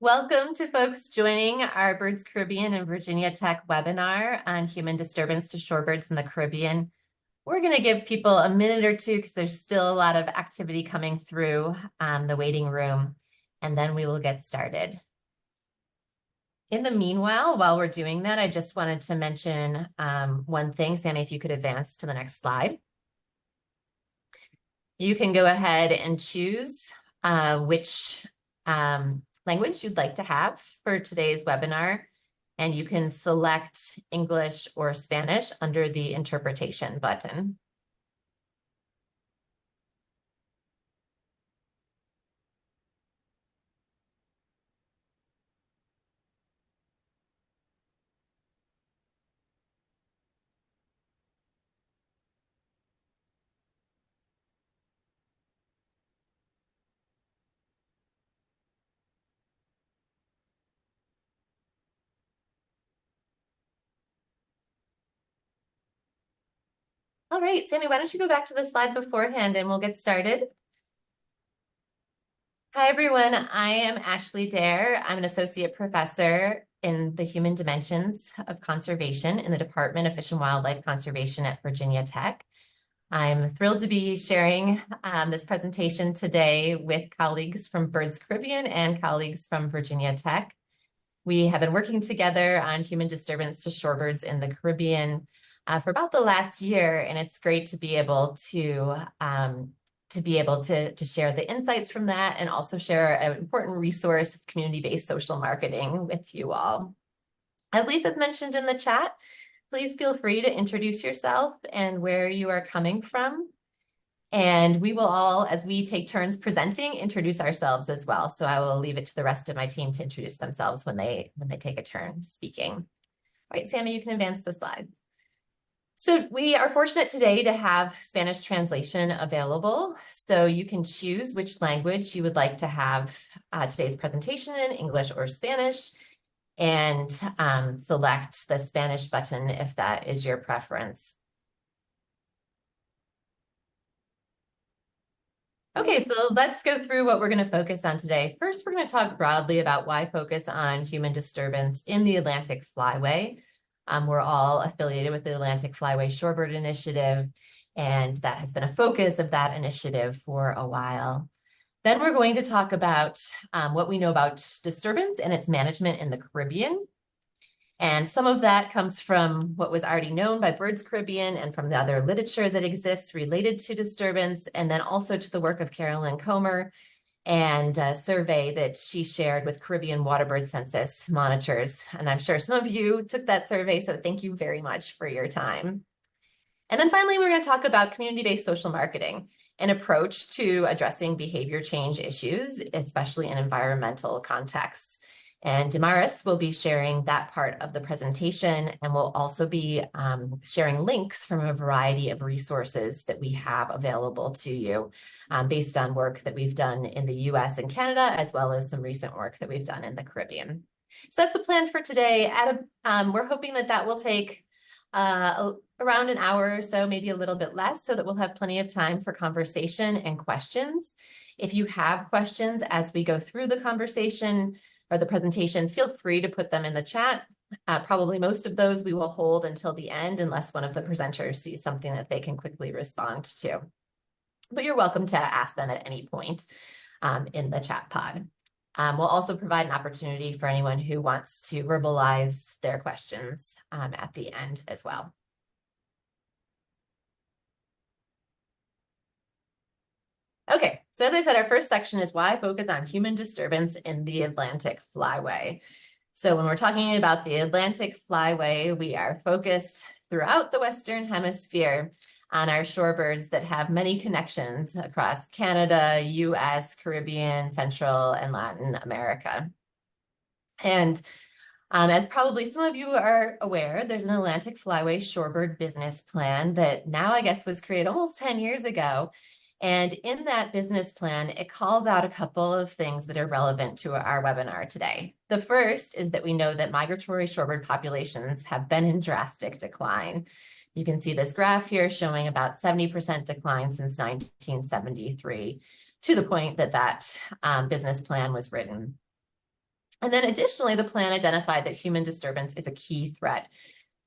Welcome to folks joining our Birds Caribbean and Virginia Tech webinar on human disturbance to shorebirds in the Caribbean. We're going to give people a minute or two because there's still a lot of activity coming through the waiting room, and then we will get started. In the meanwhile, while we're doing that, I just wanted to mention one thing. Sammy, if you could advance to the next slide. You can go ahead and choose which language you'd like to have for today's webinar, and you can select English or Spanish under the interpretation button. All right, Sammy, why don't you go back to the slide beforehand and we'll get started. Hi, everyone. I am Ashley Dare. I'm an associate professor in the Human Dimensions of Conservation in the Department of Fish and Wildlife Conservation at Virginia Tech. I'm thrilled to be sharing this presentation today with colleagues from Birds Caribbean and colleagues from Virginia Tech. We have been working together on human disturbance to shorebirds in the Caribbean for about the last year, and it's great to be able to share the insights from that and also share an important resource of community-based social marketing with you all. As Letha mentioned in the chat, please feel free to introduce yourself and where you are coming from. And we will all, as we take turns presenting, introduce ourselves as well. So I will leave it to the rest of my team to introduce themselves when they take a turn speaking. All right, Sammy, you can advance the slides. So we are fortunate today to have Spanish translation available. So you can choose which language you would like to have today's presentation in, English or Spanish, and select the Spanish button if that is your preference. Okay, so let's go through what we're going to focus on today. First, we're going to talk broadly about why focus on human disturbance in the Atlantic Flyway. We're all affiliated with the Atlantic Flyway Shorebird Initiative, and that has been a focus of that initiative for a while. Then we're going to talk about what we know about disturbance and its management in the Caribbean. And some of that comes from what was already known by Birds Caribbean and from the other literature that exists related to disturbance, and then also to the work of Carolyn Comer and a survey that she shared with Caribbean Waterbird Census monitors. And I'm sure some of you took that survey, so thank you very much for your time. And then finally, we're going to talk about community-based social marketing, an approach to addressing behavior change issues, especially in environmental contexts. And Damaris will be sharing that part of the presentation, and we'll also be sharing links from a variety of resources that we have available to you based on work that we've done in the US and Canada, as well as some recent work that we've done in the Caribbean. So that's the plan for today. We're hoping that that will take around an hour or so, maybe a little bit less, so that we'll have plenty of time for conversation and questions. If you have questions as we go through the conversation or the presentation, feel free to put them in the chat. Probably most of those we will hold until the end unless one of the presenters sees something that they can quickly respond to. But you're welcome to ask them at any point in the chat pod. We'll also provide an opportunity for anyone who wants to verbalize their questions at the end as well. Okay, so as I said, our first section is why focus on human disturbance in the Atlantic Flyway. So when we're talking about the Atlantic Flyway, we are focused throughout the Western Hemisphere on our shorebirds that have many connections across Canada, US, Caribbean, Central, and Latin America. And as probably some of you are aware, there's an Atlantic Flyway Shorebird business plan that now I guess was created almost 10 years ago. And in that business plan, it calls out a couple of things that are relevant to our webinar today. The first is that we know that migratory shorebird populations have been in drastic decline. You can see this graph here showing about 70% decline since 1973, to the point that that business plan was written. And then additionally, the plan identified that human disturbance is a key threat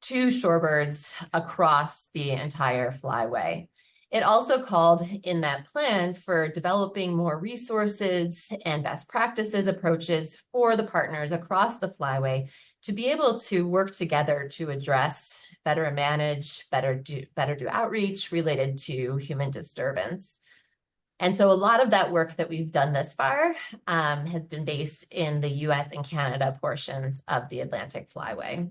to shorebirds across the entire flyway. It also called in that plan for developing more resources and best practices approaches for the partners across the flyway to be able to work together to address, better manage, better do outreach related to human disturbance. And so a lot of that work that we've done thus far has been based in the US and Canada portions of the Atlantic Flyway.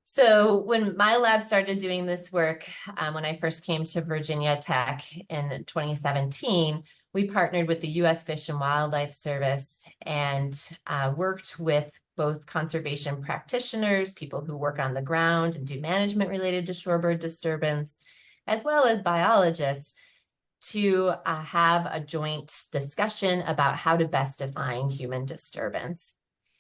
So when my lab started doing this work, when I first came to Virginia Tech in 2017, we partnered with the US Fish and Wildlife Service and worked with both conservation practitioners, people who work on the ground and do management related to shorebird disturbance, as well as biologists, to have a joint discussion about how to best define human disturbance.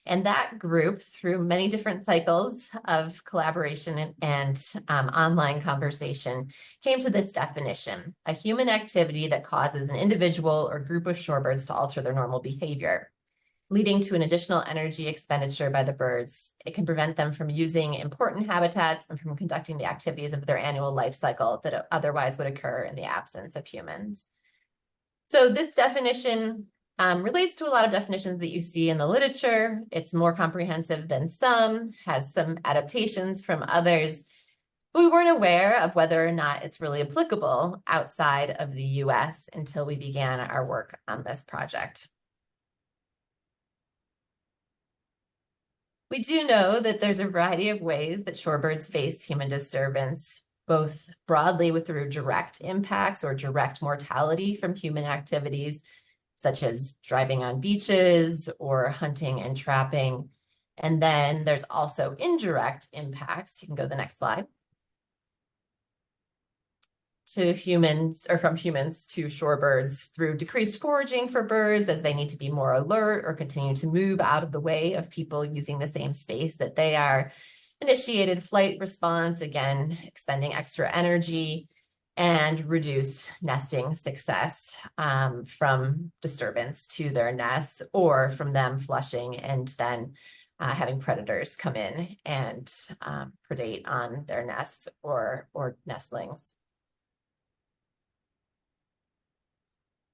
And that group, through many different cycles of collaboration and online conversation, came to this definition: a human activity that causes an individual or group of shorebirds to alter their normal behavior, leading to an additional energy expenditure by the birds. It can prevent them from using important habitats and from conducting the activities of their annual life cycle that otherwise would occur in the absence of humans. So this definition relates to a lot of definitions that you see in the literature. It's more comprehensive than some, has some adaptations from others. But we weren't aware of whether or not it's really applicable outside of the US until we began our work on this project. We do know that there's a variety of ways that shorebirds face human disturbance, both broadly through direct impacts or direct mortality from human activities, such as driving on beaches or hunting and trapping. And then there's also indirect impacts. You can go to the next slide. To humans, or from humans to shorebirds, through decreased foraging for birds as they need to be more alert or continue to move out of the way of people using the same space that they are. Initiated flight response, again, expending extra energy, and reduced nesting success from disturbance to their nests, or from them flushing and then having predators come in and predate on their nests or nestlings.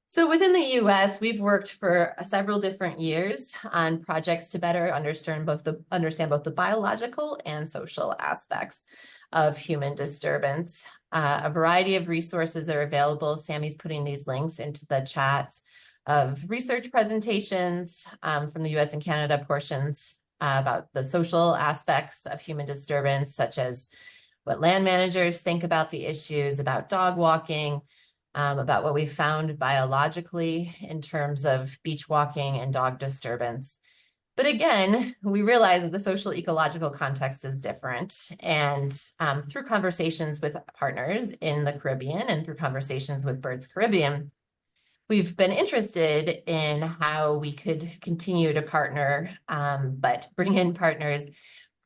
So within the US, we've worked for several different years on projects to better understand both the biological and social aspects of human disturbance. A variety of resources are available. Sammy's putting these links into the chats of research presentations from the US and Canada portions about the social aspects of human disturbance, such as what land managers think about the issues, about dog walking, about what we found biologically in terms of beach walking and dog disturbance. But again, we realize that the social ecological context is different. And through conversations with partners in the Caribbean and through conversations with Birds Caribbean, we've been interested in how we could continue to partner, but bring in partners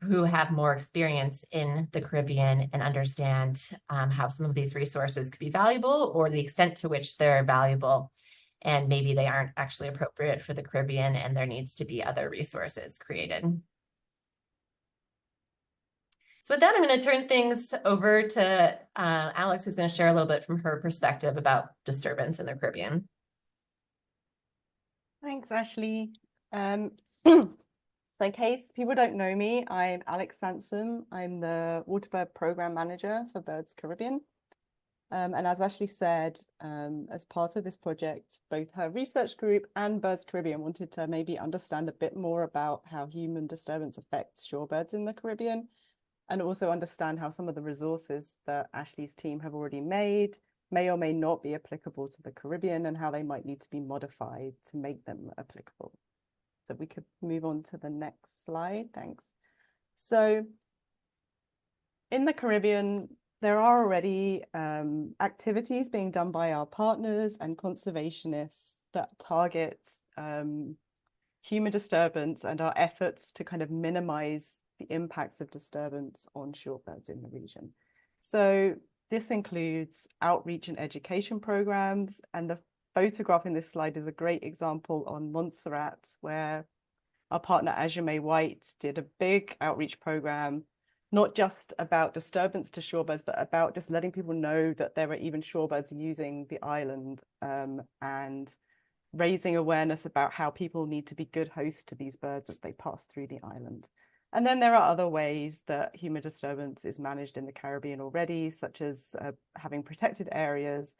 who have more experience in the Caribbean and understand how some of these resources could be valuable, or the extent to which they're valuable, and maybe they aren't actually appropriate for the Caribbean and there needs to be other resources created. So with that, I'm going to turn things over to Alex, who's going to share a little bit from her perspective about disturbance in the Caribbean. Thanks, Ashley. So in case people don't know me, I'm Alex Sansom. I'm the Waterbird Program Manager for Birds Caribbean. And as Ashley said, as part of this project, both her research group and Birds Caribbean wanted to maybe understand a bit more about how human disturbance affects shorebirds in the Caribbean, and also understand how some of the resources that Ashley's team have already made may or may not be applicable to the Caribbean, and how they might need to be modified to make them applicable. So we could move on to the next slide. Thanks. So in the Caribbean, there are already activities being done by our partners and conservationists that target human disturbance and our efforts to kind of minimize the impacts of disturbance on shorebirds in the region. So this includes outreach and education programs, and the photograph in this slide is a great example on Montserrat, where our partner Azure May White did a big outreach program, not just about disturbance to shorebirds, but about just letting people know that there were even shorebirds using the island, and raising awareness about how people need to be good hosts to these birds as they pass through the island. And then there are other ways that human disturbance is managed in the Caribbean already, such as having protected areas,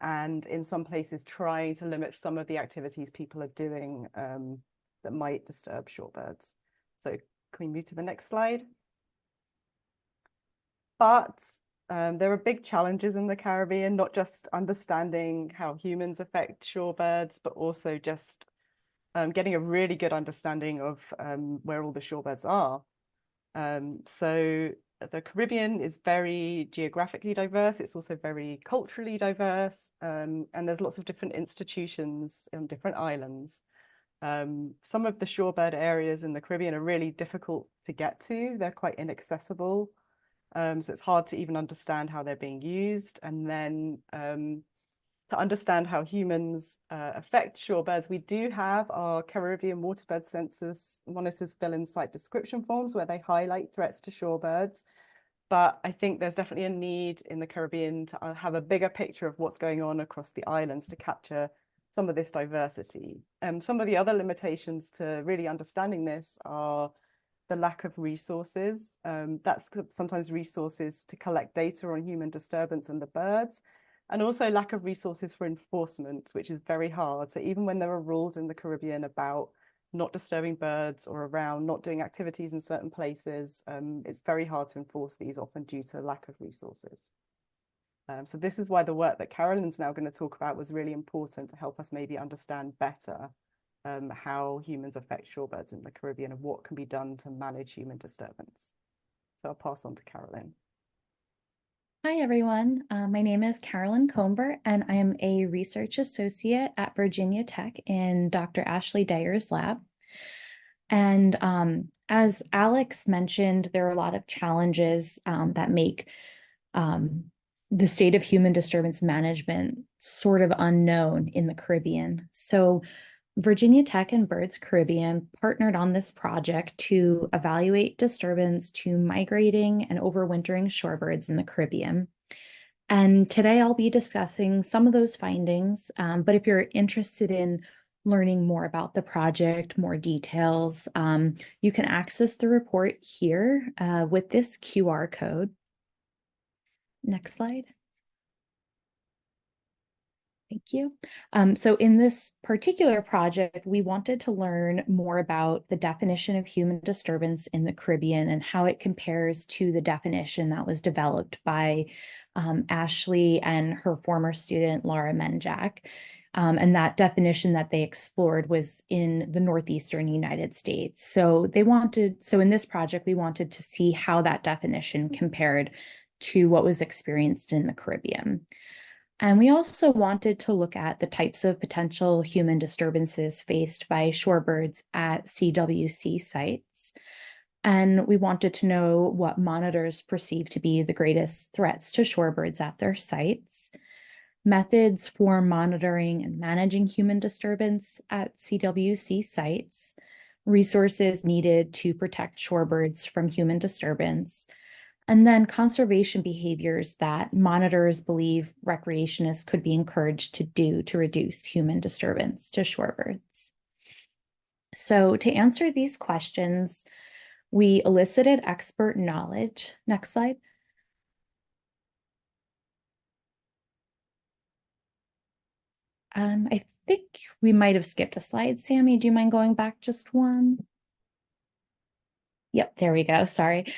and in some places trying to limit some of the activities people are doing that might disturb shorebirds. So can we move to the next slide? But there are big challenges in the Caribbean, not just understanding how humans affect shorebirds, but also just getting a really good understanding of where all the shorebirds are. So the Caribbean is very geographically diverse. It's also very culturally diverse. And there's lots of different institutions on different islands. Some of the shorebird areas in the Caribbean are really difficult to get to. They're quite inaccessible. So it's hard to even understand how they're being used. And then to understand how humans affect shorebirds, we do have our Caribbean waterbird census monitors fill in site description forms where they highlight threats to shorebirds. But I think there's definitely a need in the Caribbean to have a bigger picture of what's going on across the islands to capture some of this diversity. Some of the other limitations to really understanding this are the lack of resources. That's sometimes resources to collect data on human disturbance and the birds, and also lack of resources for enforcement, which is very hard. So even when there are rules in the Caribbean about not disturbing birds or around not doing activities in certain places, it's very hard to enforce these, often due to lack of resources. So this is why the work that Carolyn's now going to talk about was really important to help us maybe understand better how humans affect shorebirds in the Caribbean and what can be done to manage human disturbance. So I'll pass on to Carolyn. Hi, everyone. My name is Carolyn Comber, and I am a research associate at Virginia Tech in Dr. Ashley Dyer's lab. And as Alex mentioned, there are a lot of challenges that make the state of human disturbance management sort of unknown in the Caribbean. So Virginia Tech and Birds Caribbean partnered on this project to evaluate disturbance to migrating and overwintering shorebirds in the Caribbean. And today I'll be discussing some of those findings, but if you're interested in learning more about the project, more details, you can access the report here with this QR code. Next slide. Thank you. So in this particular project, we wanted to learn more about the definition of human disturbance in the Caribbean and how it compares to the definition that was developed by Ashley and her former student, Laura Menjak. And that definition that they explored was in the northeastern United States. So in this project, we wanted to see how that definition compared to what was experienced in the Caribbean. And we also wanted to look at the types of potential human disturbances faced by shorebirds at CWC sites. And we wanted to know what monitors perceive to be the greatest threats to shorebirds at their sites, methods for monitoring and managing human disturbance at CWC sites, resources needed to protect shorebirds from human disturbance, and then conservation behaviors that monitors believe recreationists could be encouraged to do to reduce human disturbance to shorebirds. So to answer these questions, we elicited expert knowledge. Next slide. I think we might have skipped a slide. Sammy, do you mind going back just one? Yep, there we go. Sorry.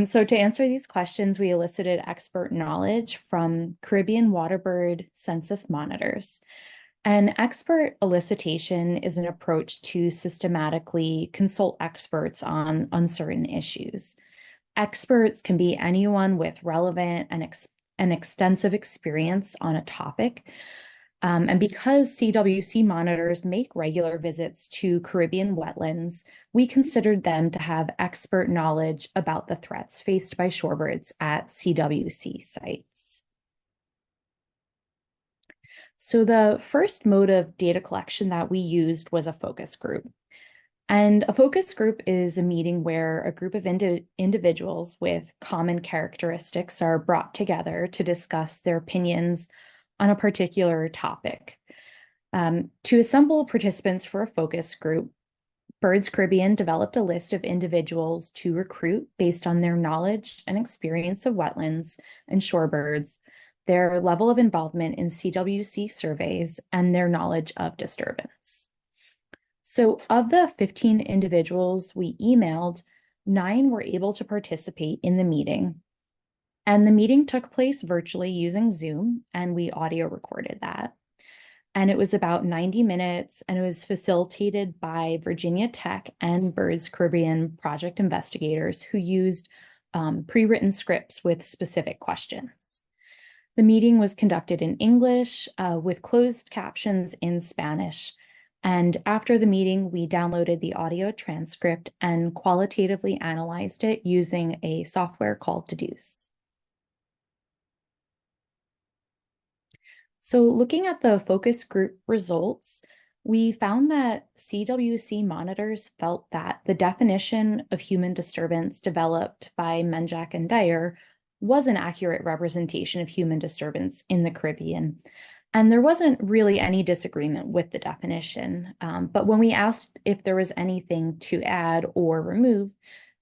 So to answer these questions, we elicited expert knowledge from Caribbean waterbird census monitors. An expert elicitation is an approach to systematically consult experts on uncertain issues. Experts can be anyone with relevant and extensive experience on a topic. And because CWC monitors make regular visits to Caribbean wetlands, we considered them to have expert knowledge about the threats faced by shorebirds at CWC sites. So the first mode of data collection that we used was a focus group. And a focus group is a meeting where a group of individuals with common characteristics are brought together to discuss their opinions on a particular topic. To assemble participants for a focus group, Birds Caribbean developed a list of individuals to recruit based on their knowledge and experience of wetlands and shorebirds, their level of involvement in CWC surveys, and their knowledge of disturbance. So of the 15 individuals we emailed, 9 were able to participate in the meeting. And the meeting took place virtually using Zoom, and we audio recorded that. And it was about 90 minutes, and it was facilitated by Virginia Tech and Birds Caribbean project investigators who used pre-written scripts with specific questions. The meeting was conducted in English with closed captions in Spanish. And after the meeting, we downloaded the audio transcript and qualitatively analyzed it using a software called Deduce. So looking at the focus group results, we found that CWC monitors felt that the definition of human disturbance developed by Menjak and Dyer was an accurate representation of human disturbance in the Caribbean. And there wasn't really any disagreement with the definition. But when we asked if there was anything to add or remove,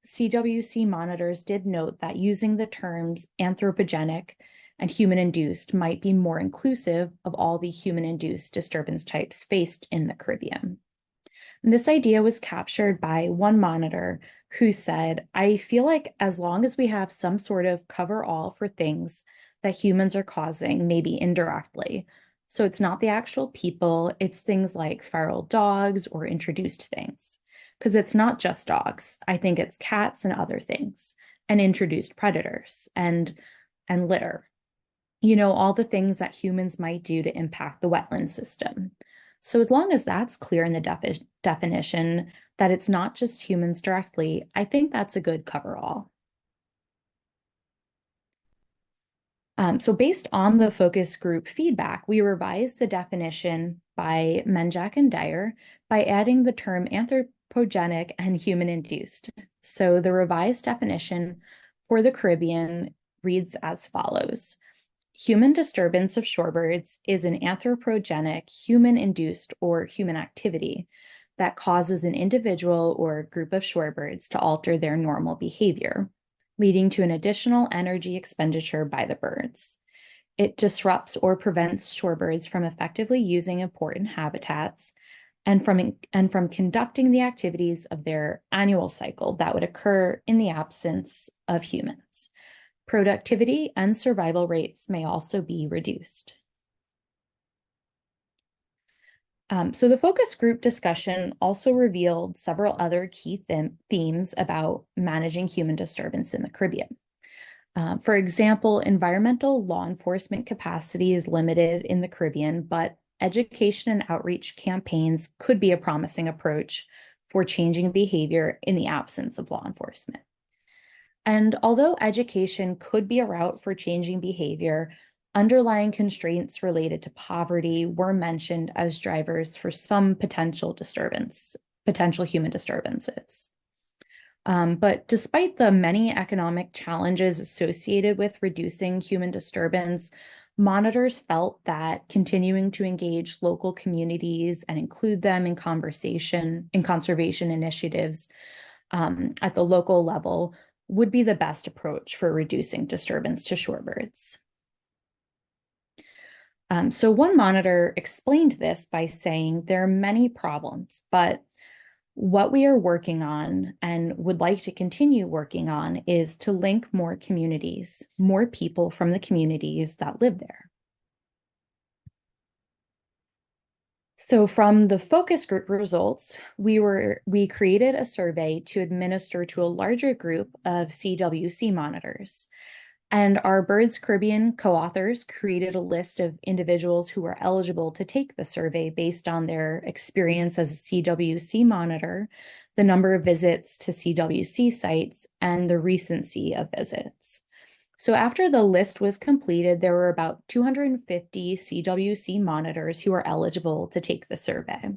CWC monitors did note that using the terms anthropogenic and human-induced might be more inclusive of all the human-induced disturbance types faced in the Caribbean. And this idea was captured by one monitor who said, "I feel like as long as we have some sort of cover-all for things that humans are causing, maybe indirectly. So it's not the actual people, it's things like feral dogs or introduced things. Because it's not just dogs. I think it's cats and other things, and introduced predators and litter. You know, all the things that humans might do to impact the wetland system. So as long as that's clear in the definition, that it's not just humans directly, I think that's a good cover-all." So based on the focus group feedback, we revised the definition by Menjak and Dyer by adding the term anthropogenic and human-induced. So the revised definition for the Caribbean reads as follows. Human disturbance of shorebirds is an anthropogenic, human-induced, or human activity that causes an individual or group of shorebirds to alter their normal behavior, leading to an additional energy expenditure by the birds. It disrupts or prevents shorebirds from effectively using important habitats and from conducting the activities of their annual cycle that would occur in the absence of humans. Productivity and survival rates may also be reduced. So the focus group discussion also revealed several other key themes about managing human disturbance in the Caribbean. For example, environmental law enforcement capacity is limited in the Caribbean, but education and outreach campaigns could be a promising approach for changing behavior in the absence of law enforcement. And although education could be a route for changing behavior, underlying constraints related to poverty were mentioned as drivers for some potential human disturbances. But despite the many economic challenges associated with reducing human disturbance, monitors felt that continuing to engage local communities and include them in conservation initiatives at the local level would be the best approach for reducing disturbance to shorebirds. So one monitor explained this by saying there are many problems, but what we are working on and would like to continue working on is to link more communities, more people from the communities that live there. So from the focus group results, we created a survey to administer to a larger group of CWC monitors. And our Birds Caribbean co-authors created a list of individuals who were eligible to take the survey based on their experience as a CWC monitor, the number of visits to CWC sites, and the recency of visits. So after the list was completed, there were about 250 CWC monitors who were eligible to take the survey.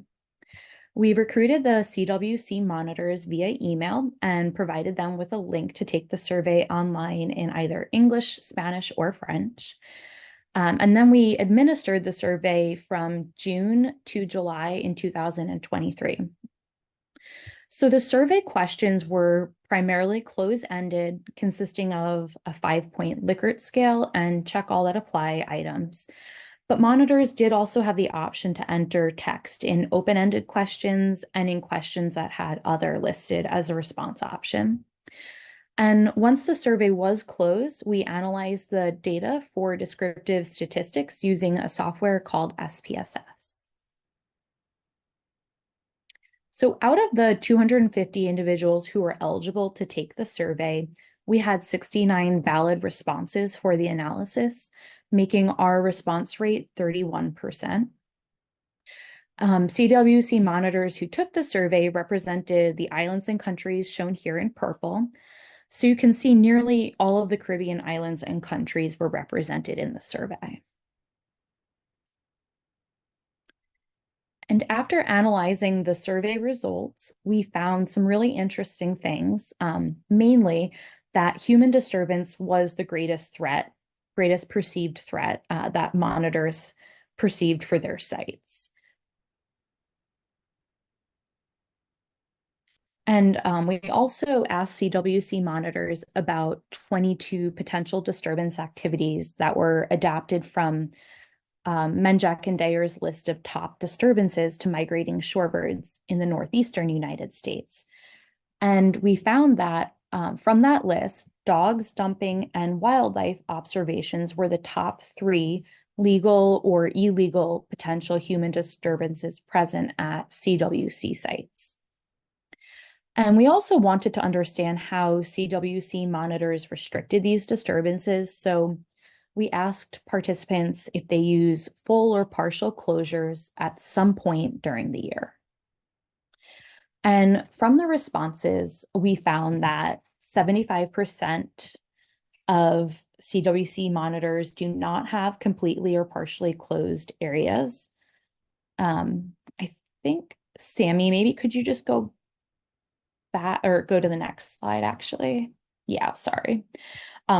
We recruited the CWC monitors via email and provided them with a link to take the survey online in either English, Spanish, or French. And then we administered the survey from June to July in 2023. So the survey questions were primarily close-ended, consisting of a 5-point Likert scale and check all that apply items. But monitors did also have the option to enter text in open-ended questions and in questions that had other listed as a response option. And once the survey was closed, we analyzed the data for descriptive statistics using a software called SPSS. So out of the 250 individuals who were eligible to take the survey, we had 69 valid responses for the analysis, making our response rate 31%. CWC monitors who took the survey represented the islands and countries shown here in purple. So you can see nearly all of the Caribbean islands and countries were represented in the survey. And after analyzing the survey results, we found some really interesting things, mainly that human disturbance was the greatest perceived threat that monitors perceived for their sites. And we also asked CWC monitors about 22 potential disturbance activities that were adapted from Menjack and Dyer's list of top disturbances to migrating shorebirds in the northeastern United States. And we found that from that list, dogs, dumping, and wildlife observations were the top 3 legal or illegal potential human disturbances present at CWC sites. And we also wanted to understand how CWC monitors restricted these disturbances. So we asked participants if they use full or partial closures at some point during the year. And from the responses, we found that 75% of CWC monitors do not have completely or partially closed areas. I think, Sammy, maybe could you just go back or go to the next slide, actually? Yeah, sorry.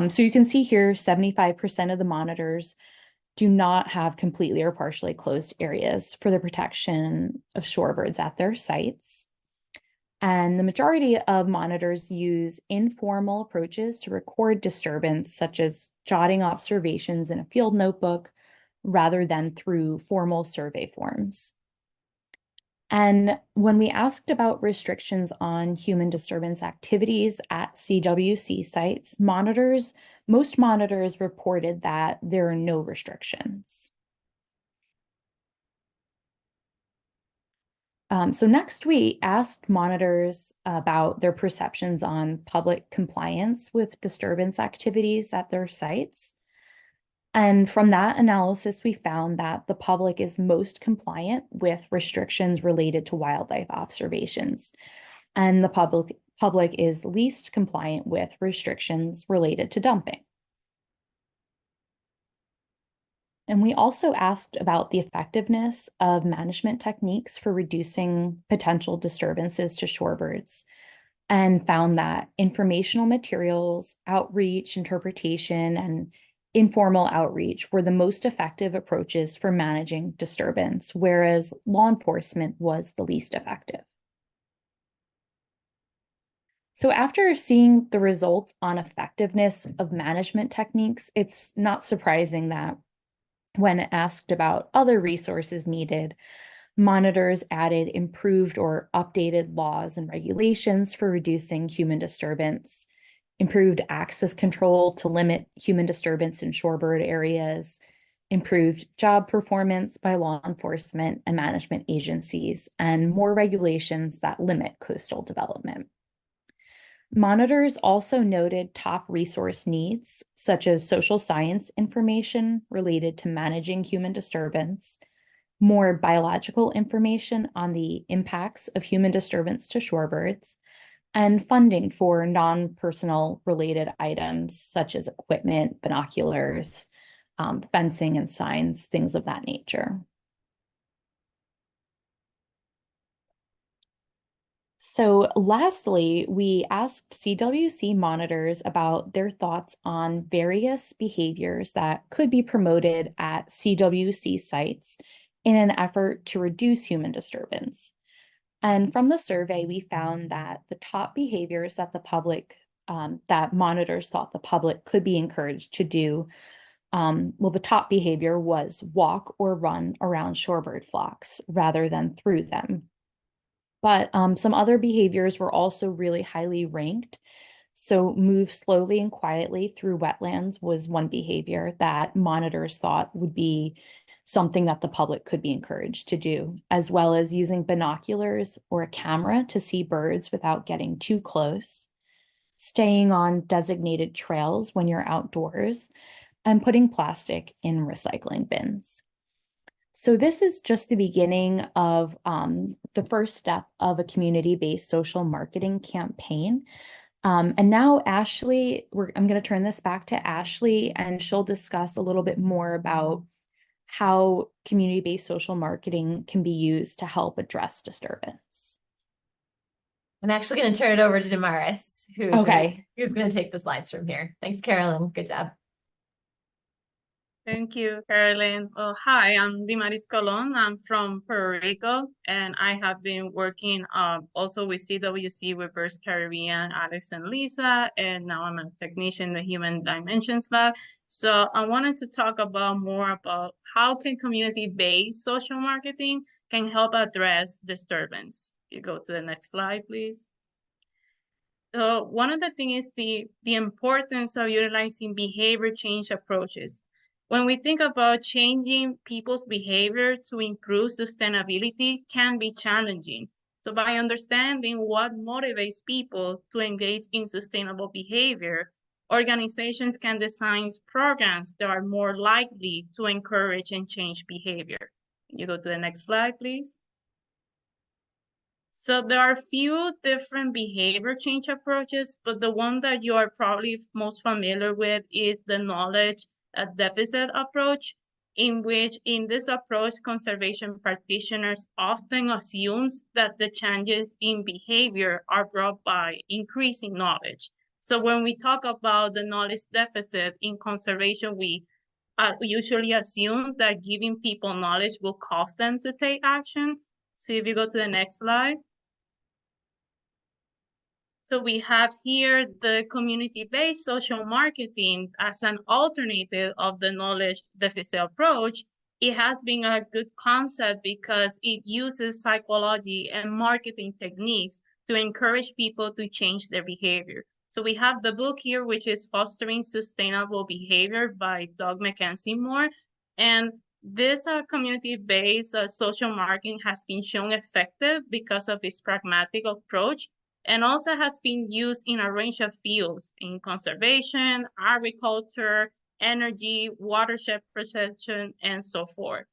So you can see here, 75% of the monitors do not have completely or partially closed areas for the protection of shorebirds at their sites. And the majority of monitors use informal approaches to record disturbance, such as jotting observations in a field notebook, rather than through formal survey forms. And when we asked about restrictions on human disturbance activities at CWC sites, most monitors reported that there are no restrictions. So next, we asked monitors about their perceptions on public compliance with disturbance activities at their sites. And from that analysis, we found that the public is most compliant with restrictions related to wildlife observations, and the public is least compliant with restrictions related to dumping. And we also asked about the effectiveness of management techniques for reducing potential disturbances to shorebirds, and found that informational materials, outreach, interpretation, and informal outreach were the most effective approaches for managing disturbance, whereas law enforcement was the least effective. So after seeing the results on effectiveness of management techniques, it's not surprising that when asked about other resources needed, monitors added improved or updated laws and regulations for reducing human disturbance, improved access control to limit human disturbance in shorebird areas, improved job performance by law enforcement and management agencies, and more regulations that limit coastal development. Monitors also noted top resource needs, such as social science information related to managing human disturbance, more biological information on the impacts of human disturbance to shorebirds, and funding for non-personal related items such as equipment, binoculars, fencing and signs, things of that nature. So lastly, we asked CWC monitors about their thoughts on various behaviors that could be promoted at CWC sites in an effort to reduce human disturbance. And from the survey, we found that the top behaviors that the public, that monitors thought the public could be encouraged to do, well, the top behavior was walk or run around shorebird flocks rather than through them. But some other behaviors were also really highly ranked. So move slowly and quietly through wetlands was one behavior that monitors thought would be something that the public could be encouraged to do, as well as using binoculars or a camera to see birds without getting too close, staying on designated trails when you're outdoors, and putting plastic in recycling bins. So this is just the beginning of the first step of a community-based social marketing campaign. And now Ashley, I'm going to turn this back to Ashley, and she'll discuss a little bit more about how community-based social marketing can be used to help address disturbance. I'm actually going to turn it over to Damaris, who's going to take the slides from here. Thanks, Carolyn. Good job. Thank you, Carolyn. Well, hi, I'm Dimaris Colon. I'm from Puerto Rico, and I have been working also with CWC with Birds Caribbean, Alex and Lisa, and now I'm a technician in the Human Dimensions Lab. So I wanted to talk about more about how can community-based social marketing can help address disturbance. You go to the next slide, please. One of the things is the importance of utilizing behavior change approaches. When we think about changing people's behavior to improve sustainability can be challenging. So by understanding what motivates people to engage in sustainable behavior, organizations can design programs that are more likely to encourage and change behavior. You go to the next slide, please. So there are a few different behavior change approaches, but the one that you are probably most familiar with is the knowledge deficit approach, in which in this approach, conservation practitioners often assumes that the changes in behavior are brought by increasing knowledge. So when we talk about the knowledge deficit in conservation, we usually assume that giving people knowledge will cause them to take action. So if you go to the next slide. So we have here the community-based social marketing as an alternative of the knowledge deficit approach. It has been a good concept because it uses psychology and marketing techniques to encourage people to change their behavior. So we have the book here, which is Fostering Sustainable Behavior by Doug McKenzie Moore. And this community-based social marketing has been shown effective because of its pragmatic approach, and also has been used in a range of fields in conservation, agriculture, energy, watershed protection, and so forth.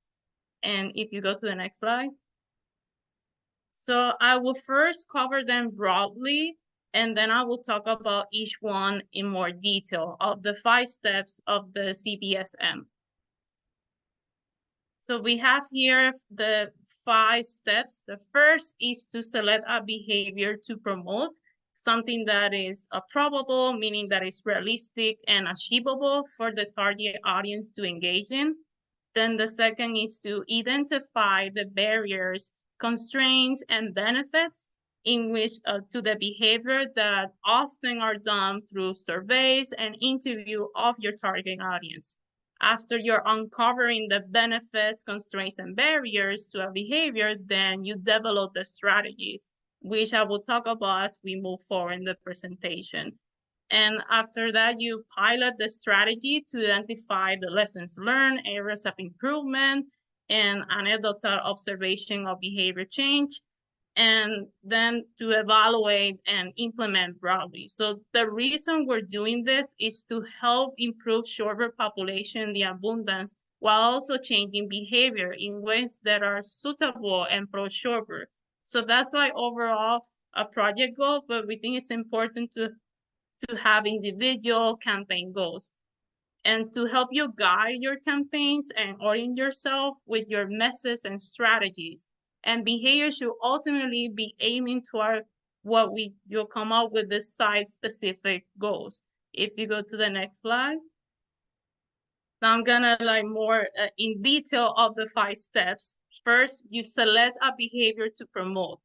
And if you go to the next slide. So I will first cover them broadly, and then I will talk about each one in more detail of the 5 steps of the CBSM. So we have here the 5 steps. The first is to select a behavior to promote, something that is probable, meaning that is realistic and achievable for the target audience to engage in. Then the second is to identify the barriers, constraints, and benefits in which to the behavior that often are done through surveys and interview of your target audience. After you're uncovering the benefits, constraints, and barriers to a behavior, then you develop the strategies, which I will talk about as we move forward in the presentation. And after that, you pilot the strategy to identify the lessons learned, areas of improvement, and anecdotal observation of behavior change, and then to evaluate and implement broadly. So the reason we're doing this is to help improve shorebird population, the abundance, while also changing behavior in ways that are suitable and pro-shorebird. So that's why overall, a project goal, but we think it's important to have individual campaign goals. And to help you guide your campaigns and orient yourself with your methods and strategies. And behavior should ultimately be aiming toward what you'll come up with the site-specific goals. If you go to the next slide. Now I'm gonna like more in detail of the 5 steps. First, you select a behavior to promote.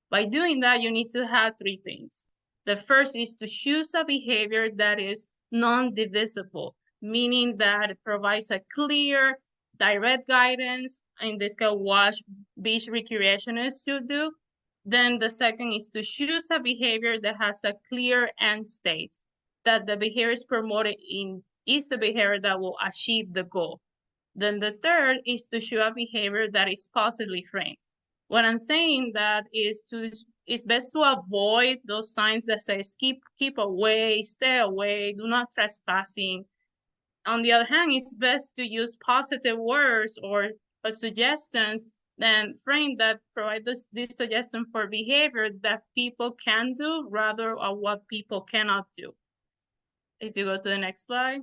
By doing that, you need to have 3 things. The first is to choose a behavior that is non-divisible, meaning that it provides a clear, direct guidance, in this case, what beach recreationists should do. Then the second is to choose a behavior that has a clear end state, that the behavior is promoted in is the behavior that will achieve the goal. Then the third is to choose a behavior that is positively framed. What I'm saying that is it's best to avoid those signs that says keep away, stay away, do not trespassing. On the other hand, it's best to use positive words or suggestions than frame that provide this suggestion for behavior that people can do rather than what people cannot do. If you go to the next slide.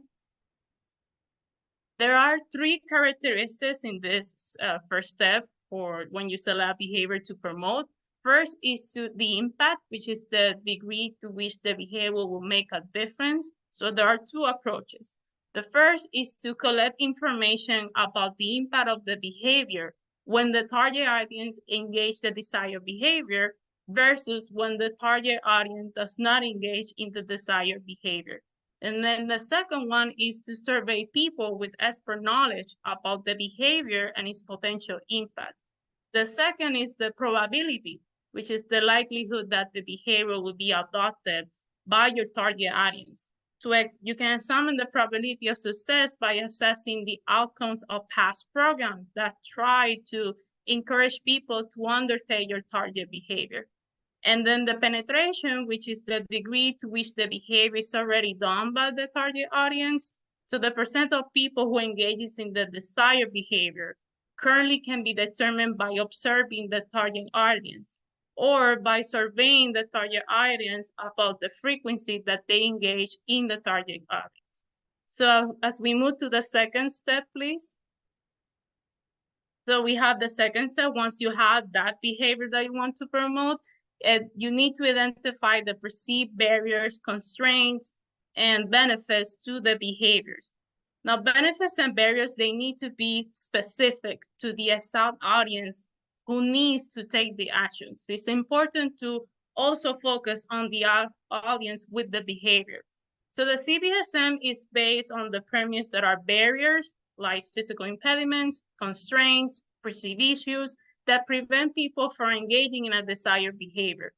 There are 3 characteristics in this first step for when you select behavior to promote. First is the impact, which is the degree to which the behavior will make a difference. So there are 2 approaches. The first is to collect information about the impact of the behavior when the target audience engage the desired behavior versus when the target audience does not engage in the desired behavior. And then the second one is to survey people with expert knowledge about the behavior and its potential impact. The second is the probability, which is the likelihood that the behavior will be adopted by your target audience. So you can examine the probability of success by assessing the outcomes of past programs that try to encourage people to undertake your target behavior. And then the penetration, which is the degree to which the behavior is already done by the target audience. So the percent of people who engages in the desired behavior currently can be determined by observing the target audience or by surveying the target audience about the frequency that they engage in the target audience. So as we move to the second step, please. So we have the second step. Once you have that behavior that you want to promote, you need to identify the perceived barriers, constraints, and benefits to the behaviors. Now, benefits and barriers, they need to be specific to the exact audience who needs to take the action. So it's important to also focus on the audience with the behavior. So the CBSM is based on the premise that are barriers like physical impediments, constraints, perceived issues, that prevent people from engaging in a desired behavior.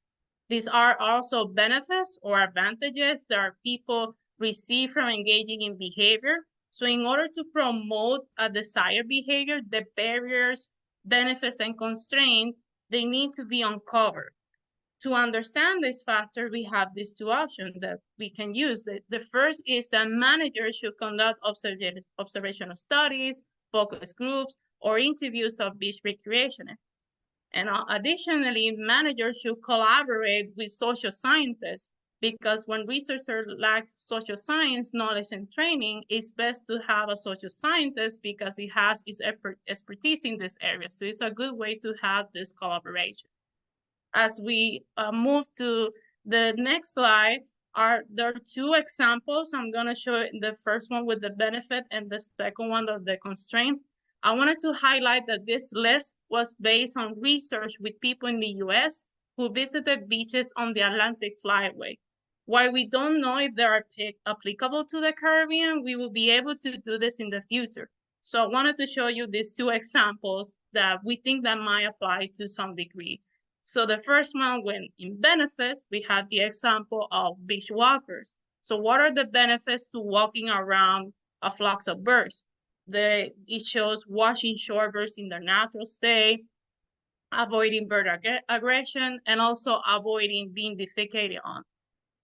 These are also benefits or advantages that our people receive from engaging in behavior. So in order to promote a desired behavior, the barriers, benefits, and constraints, they need to be uncovered. To understand this factor, we have these 2 options that we can use. The first is that managers should conduct observational studies, focus groups, or interviews of beach recreationists. And additionally, managers should collaborate with social scientists because when researchers lack social science knowledge and training, it's best to have a social scientist because it has its expertise in this area. So it's a good way to have this collaboration. As we move to the next slide, there are 2 examples. I'm going to show the first one with the benefit and the second one of the constraint. I wanted to highlight that this list was based on research with people in the US who visited beaches on the Atlantic Flyway. While we don't know if they are applicable to the Caribbean, we will be able to do this in the future. So I wanted to show you these 2 examples that we think that might apply to some degree. So the first one, when in benefits, we had the example of beach walkers. So what are the benefits to walking around a flock of birds? It shows watching shorebirds in their natural state, avoiding bird aggression, and also avoiding being defecated on.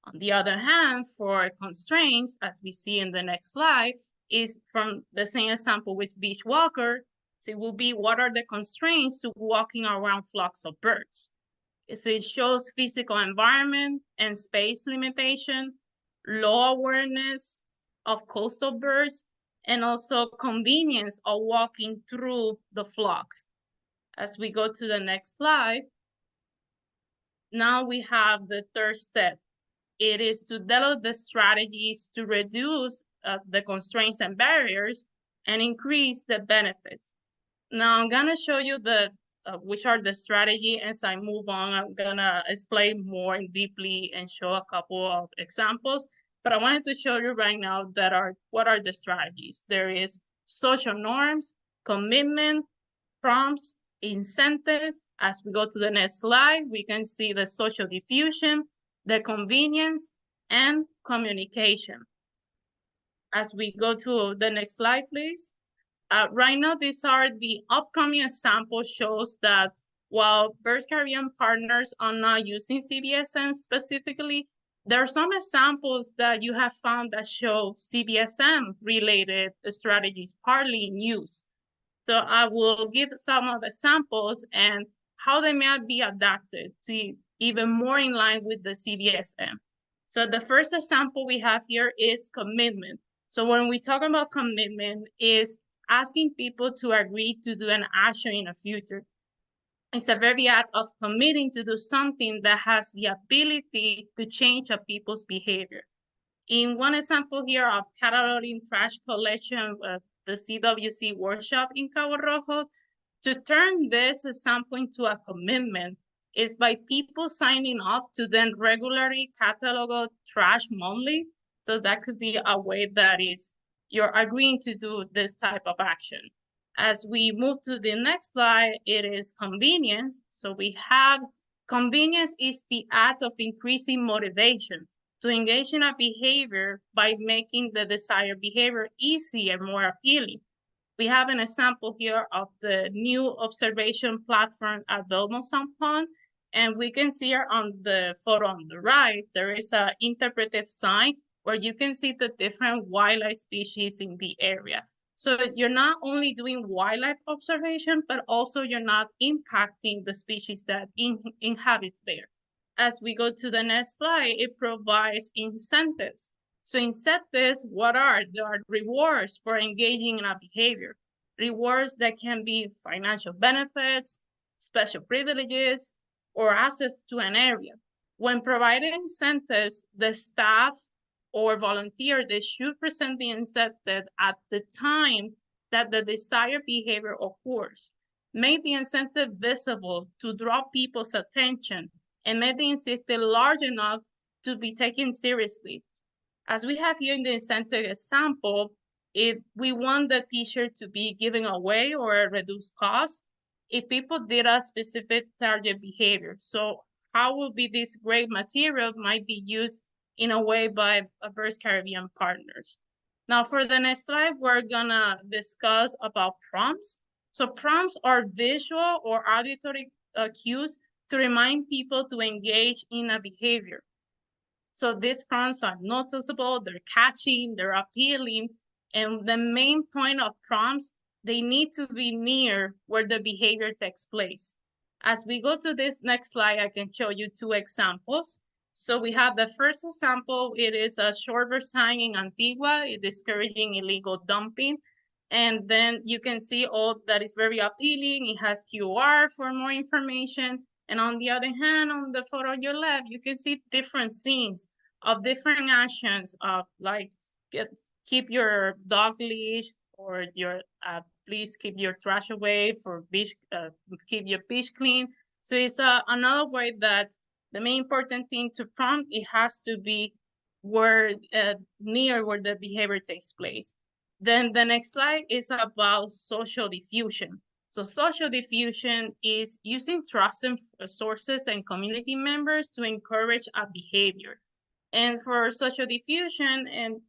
On the other hand, for constraints, as we see in the next slide, is from the same example with beach walker. So it will be, what are the constraints to walking around flocks of birds? So it shows physical environment and space limitation, low awareness of coastal birds, and also convenience of walking through the flocks. As we go to the next slide, now we have the third step. It is to develop the strategies to reduce the constraints and barriers and increase the benefits. Now I'm gonna show you which are the strategy. As I move on, I'm gonna explain more deeply and show a couple of examples. But I wanted to show you right now what are the strategies. There is social norms, commitment, prompts, incentives. As we go to the next slide, we can see the social diffusion, the convenience, and communication. As we go to the next slide, please. Right now, these are the upcoming example shows that while Birds Caribbean partners are not using CBSM specifically, there are some examples that you have found that show CBSM related strategies partly in use. So I will give some of the samples and how they may be adapted to even more in line with the CBSM. So the first example we have here is commitment. So when we talk about commitment, is asking people to agree to do an action in the future. It's a very act of committing to do something that has the ability to change a people's behavior. In one example here of cataloging trash collection, the CWC workshop in Cabo Rojo, to turn this example into a commitment is by people signing up to then regularly catalog trash monthly. So that could be a way that is you're agreeing to do this type of action. As we move to the next slide, it is convenience. So we have convenience is the act of increasing motivation to engage in a behavior by making the desired behavior easy and more appealing. We have an example here of the new observation platform at Belmont Pond, and we can see here on the photo on the right, there is an interpretive sign where you can see the different wildlife species in the area. So you're not only doing wildlife observation, but also you're not impacting the species that inhabit there. As we go to the next slide, it provides incentives. So incentives, what are? There are rewards for engaging in a behavior. Rewards that can be financial benefits, special privileges, or access to an area. When providing incentives, the staff or volunteer, they should present the incentive at the time that the desired behavior occurs. Make the incentive visible to draw people's attention and make the incentive large enough to be taken seriously. As we have here in the incentive example, if we want the t-shirt to be given away or a reduced cost, if people did a specific target behavior. So how will be this great material might be used in a way by Birds Caribbean partners. Now for the next slide, we're gonna discuss about prompts. So prompts are visual or auditory cues to remind people to engage in a behavior. So these prompts are noticeable, they're catchy, they're appealing, and the main point of prompts, they need to be near where the behavior takes place. As we go to this next slide, I can show you two examples. So we have the first example, it is a shorebird sign in Antigua, discouraging illegal dumping. And then you can see all that is very appealing. It has QR for more information. And on the other hand, on the photo on your left, you can see different scenes of different actions of like keep your dog leash or your please keep your trash away for beach, keep your beach clean. So it's another way that the main important thing to prompt, it has to be where near where the behavior takes place. Then the next slide is about social diffusion. So social diffusion is using trusted sources and community members to encourage a behavior. And for social diffusion, and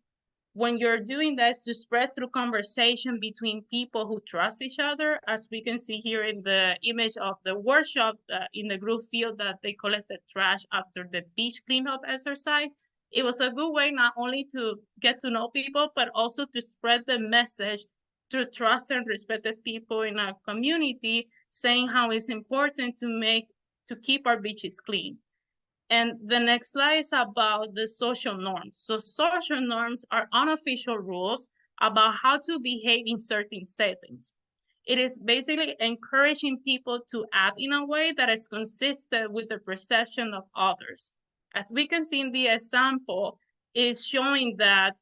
when you're doing that, to spread through conversation between people who trust each other, as we can see here in the image of the workshop in the group field that they collected trash after the beach cleanup exercise. It was a good way not only to get to know people, but also to spread the message to trust and respected people in a community, saying how it's important to make to keep our beaches clean. And the next slide is about the social norms. So social norms are unofficial rules about how to behave in certain settings. It is basically encouraging people to act in a way that is consistent with the perception of others. As we can see in the example, it's showing that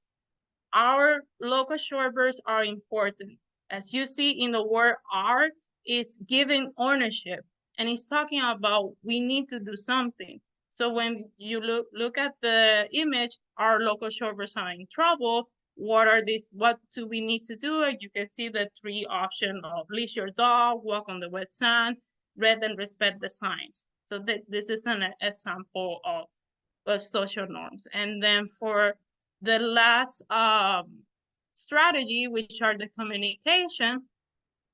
our local shorebirds are important. As you see in the word "our," it's giving ownership, and it's talking about we need to do something. So when you look at the image, our local shorebirds are in trouble. What do we need to do? And you can see the 3 options of leash your dog, walk on the wet sand, read and respect the signs. So this is an example of social norms. And then for the last strategy, which are the communication,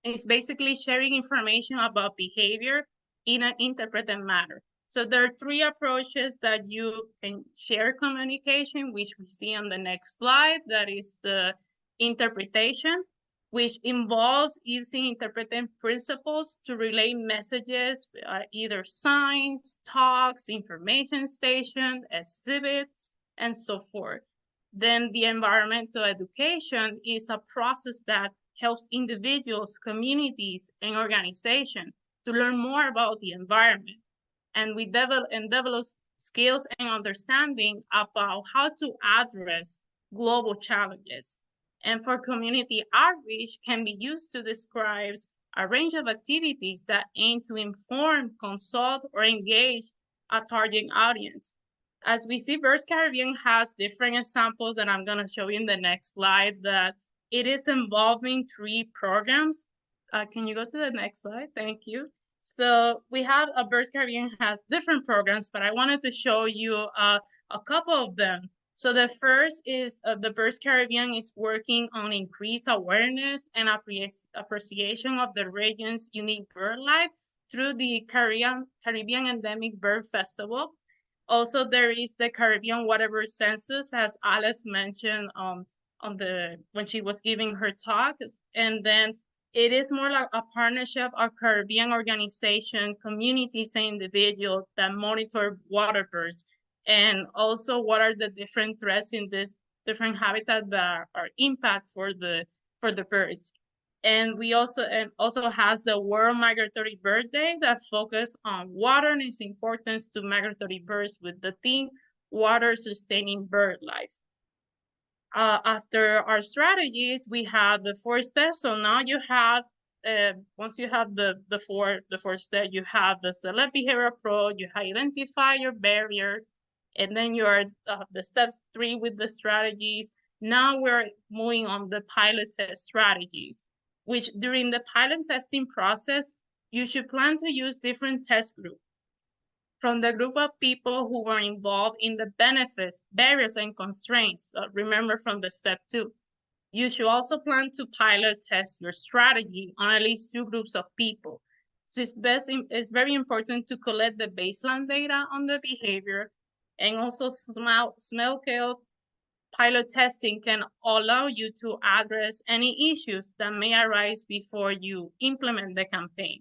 is basically sharing information about behavior in an interpreted manner. So there are 3 approaches that you can share communication, which we see on the next slide. That is the interpretation, which involves using interpreting principles to relay messages, either signs, talks, information station, exhibits, and so forth. Then the environmental education is a process that helps individuals, communities, and organizations to learn more about the environment. And we develop skills and understanding about how to address global challenges. And for community outreach can be used to describe a range of activities that aim to inform, consult, or engage a target audience. As we see, Birds Caribbean has different examples that I'm going to show you in the next slide, that it is involving 3 programs. Can you go to the next slide? Thank you. So we have Birds Caribbean has different programs, but I wanted to show you a couple of them. So the first is the Birds Caribbean is working on increased awareness and appreciation of the region's unique bird life through the Caribbean Endemic Bird Festival. Also, there is the Caribbean Waterbird Census, as Alice mentioned when she was giving her talk. And then it is more like a partnership of Caribbean organization, communities, and individuals that monitor waterbirds, and also what are the different threats in this different habitat that are impact for the birds. And we also has the World Migratory Bird Day that focus on water and its importance to migratory birds with the theme water sustaining bird life. After our strategies, we have the 4 steps. So now you have, once you have the four steps, you have the select behavior approach, you identify your barriers, and then you are the steps 3 with the strategies. Now we're moving on the pilot test strategies, which during the pilot testing process, you should plan to use different test groups. From the group of people who were involved in the benefits, barriers, and constraints, remember from the step 2. You should also plan to pilot test your strategy on at least 2 groups of people. So it's very important to collect the baseline data on the behavior, and also small scale pilot testing can allow you to address any issues that may arise before you implement the campaign.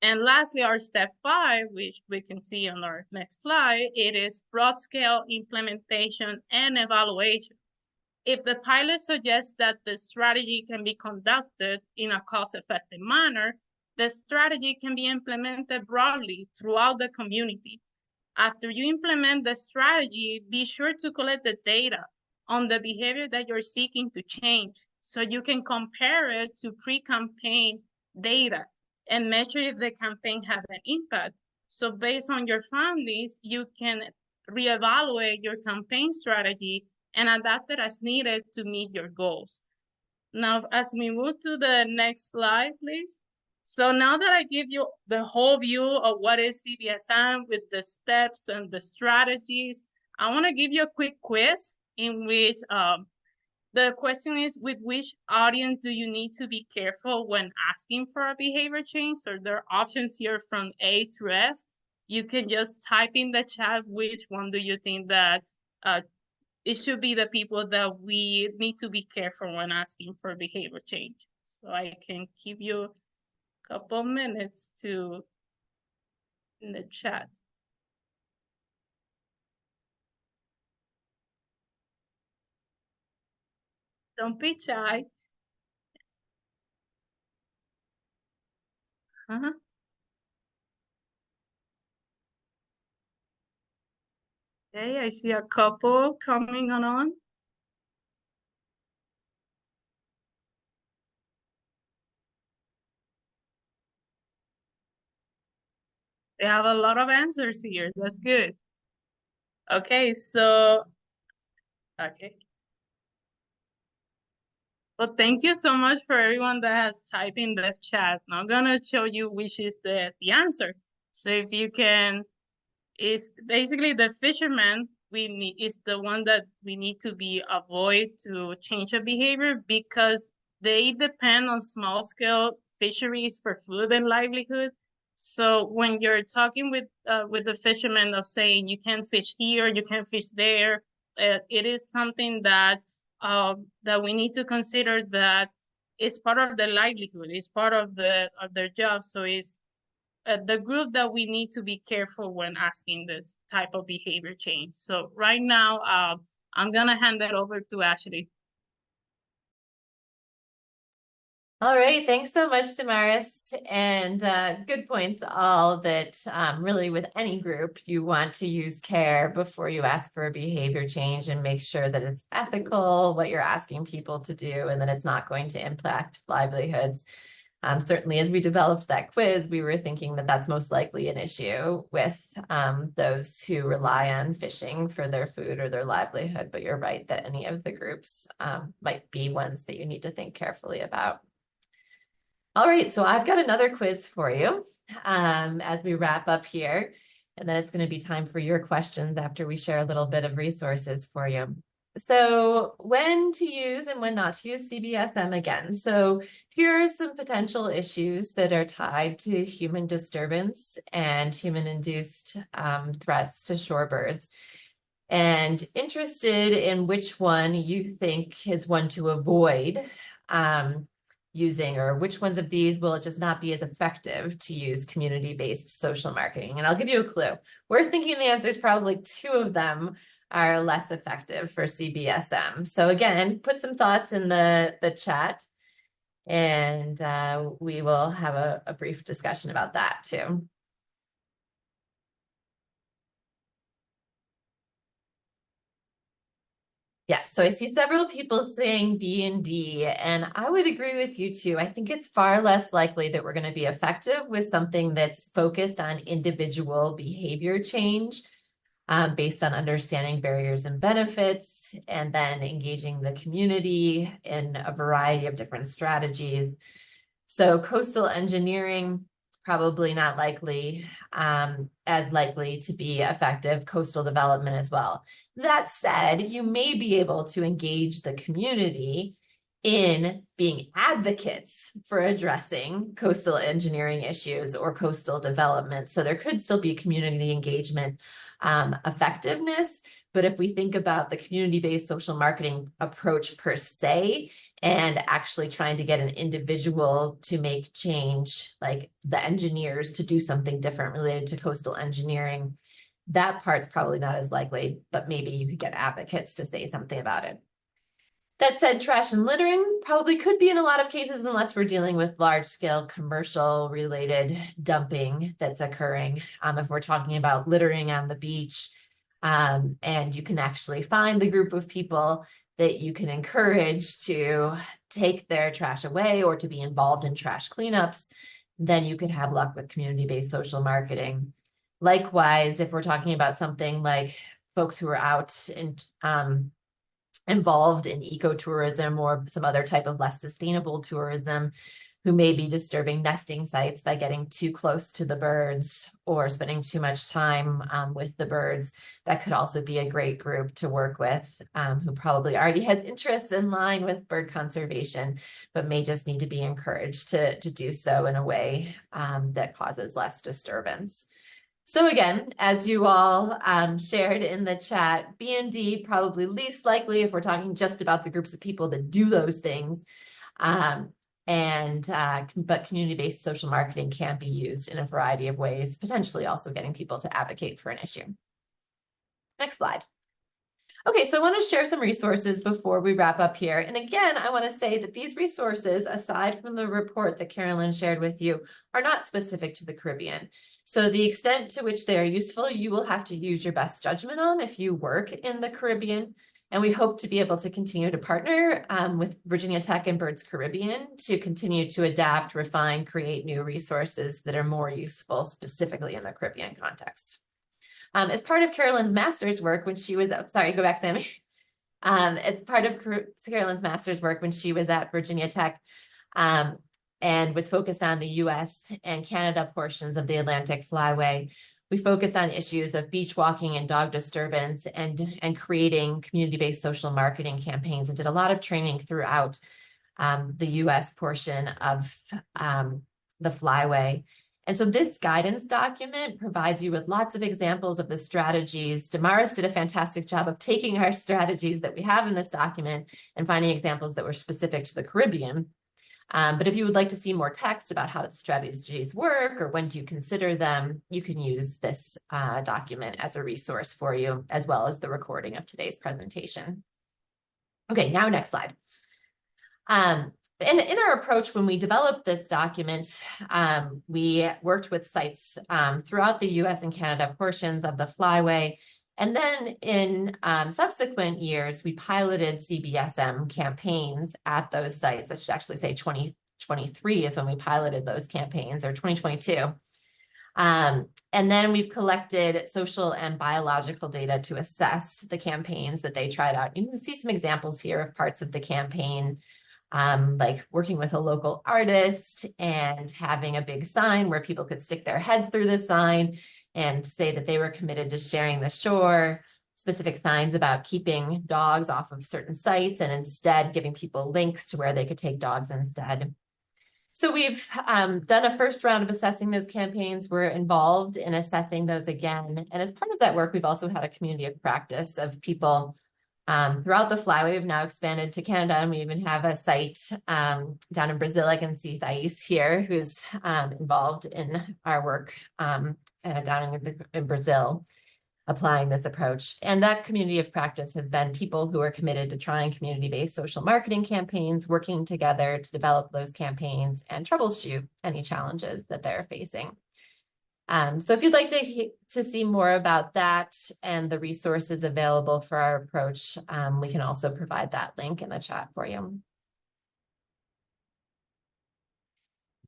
And lastly, our step 5, which we can see on our next slide, it is broad scale implementation and evaluation. If the pilot suggests that the strategy can be conducted in a cost-effective manner, the strategy can be implemented broadly throughout the community. After you implement the strategy, be sure to collect the data on the behavior that you're seeking to change, so you can compare it to pre-campaign data and measure if the campaign had an impact. So based on your findings, you can reevaluate your campaign strategy and adapt it as needed to meet your goals. Now, as we move to the next slide, please. So now that I give you the whole view of what is CBSM with the steps and the strategies, I want to give you a quick quiz in which the question is, with which audience do you need to be careful when asking for a behavior change? So there are options here from A to F. You can just type in the chat which one do you think that it should be the people that we need to be careful when asking for behavior change. So I can give you a couple minutes to in the chat. Don't be shy. Okay, I see a couple coming on. They have a lot of answers here. That's good. Okay, so, okay. Well, thank you so much for everyone that has typed in the chat. Now I'm gonna show you which is the answer. So if you can, is basically the fisherman we need is the one that we need to be avoid to change a behavior because they depend on small scale fisheries for food and livelihood. So when you're talking with the fishermen of saying you can't fish here, you can't fish there, it is something that that we need to consider that it's part of their livelihood, it's part of their job. So it's the group that we need to be careful when asking this type of behavior change. So right now, I'm gonna hand that over to Ashley. All right, thanks so much, Damaris. And good points all that really with any group, you want to use care before you ask for a behavior change and make sure that it's ethical, what you're asking people to do, and that it's not going to impact livelihoods. Certainly, as we developed that quiz, we were thinking that that's most likely an issue with those who rely on fishing for their food or their livelihood. But you're right that any of the groups might be ones that you need to think carefully about. All right, so I've got another quiz for you as we wrap up here, and then it's going to be time for your questions after we share a little bit of resources for you. So when to use and when not to use CBSM again. So here are some potential issues that are tied to human disturbance and human-induced threats to shorebirds. And interested in which one you think is one to avoid using, or which ones of these will it just not be as effective to use community-based social marketing. And I'll give you a clue. We're thinking the answer is probably 2 of them are less effective for CBSM. So again, put some thoughts in the chat and we will have a brief discussion about that too. Yes, so I see several people saying B and D, and I would agree with you too. I think it's far less likely that we're going to be effective with something that's focused on individual behavior change based on understanding barriers and benefits, and then engaging the community in a variety of different strategies. So coastal engineering, probably not likely, as likely to be effective. Coastal development as well. That said, you may be able to engage the community in being advocates for addressing coastal engineering issues or coastal development. So there could still be community engagement effectiveness. But if we think about the community-based social marketing approach per se, and actually trying to get an individual to make change, like the engineers to do something different related to coastal engineering, that part's probably not as likely, but maybe you could get advocates to say something about it. That said, trash and littering probably could be in a lot of cases unless we're dealing with large-scale commercial related dumping that's occurring. If we're talking about littering on the beach, and you can actually find the group of people that you can encourage to take their trash away or to be involved in trash cleanups, then you could have luck with community-based social marketing. Likewise, if we're talking about something like folks who are out and involved in ecotourism or some other type of less sustainable tourism, who may be disturbing nesting sites by getting too close to the birds or spending too much time with the birds, that could also be a great group to work with, who probably already has interests in line with bird conservation, but may just need to be encouraged to do so in a way that causes less disturbance. So again, as you all shared in the chat, B and D probably least likely if we're talking just about the groups of people that do those things. But community-based social marketing can be used in a variety of ways, potentially also getting people to advocate for an issue. Next slide. Okay, so I want to share some resources before we wrap up here. And again, I want to say that these resources, aside from the report that Carolyn shared with you, are not specific to the Caribbean. So the extent to which they are useful, you will have to use your best judgment on if you work in the Caribbean. And we hope to be able to continue to partner with Virginia Tech and Birds Caribbean to continue to adapt, refine, create new resources that are more useful specifically in the Caribbean context. As part of Carolyn's master's work when she was, sorry, go back, Sammy. As part of Carolyn's master's work when she was at Virginia Tech and was focused on the US and Canada portions of the Atlantic Flyway, we focused on issues of beach walking and dog disturbance and creating community-based social marketing campaigns, and did a lot of training throughout the US portion of the Flyway. And so this guidance document provides you with lots of examples of the strategies. Damaris did a fantastic job of taking our strategies that we have in this document and finding examples that were specific to the Caribbean. But if you would like to see more text about how the strategies work or when do you consider them, you can use this document as a resource for you, as well as the recording of today's presentation. Okay, now next slide. In our approach, when we developed this document, we worked with sites throughout the US and Canada portions of the Flyway. And then in subsequent years, we piloted CBSM campaigns at those sites. I should actually say 2023 is when we piloted those campaigns, or 2022. And then we've collected social and biological data to assess the campaigns that they tried out. You can see some examples here of parts of the campaign, like working with a local artist and having a big sign where people could stick their heads through the sign and say that they were committed to sharing the shore, specific signs about keeping dogs off of certain sites and instead giving people links to where they could take dogs instead. So we've done a first round of assessing those campaigns. We're involved in assessing those again. And as part of that work, we've also had a community of practice of people throughout the Flyway. We've now expanded to Canada, and we even have a site down in Brazil. I can see Thais here, who's involved in our work down in Brazil, applying this approach. And that community of practice has been people who are committed to trying community-based social marketing campaigns, working together to develop those campaigns and troubleshoot any challenges that they're facing. So if you'd like to see more about that and the resources available for our approach, we can also provide that link in the chat for you.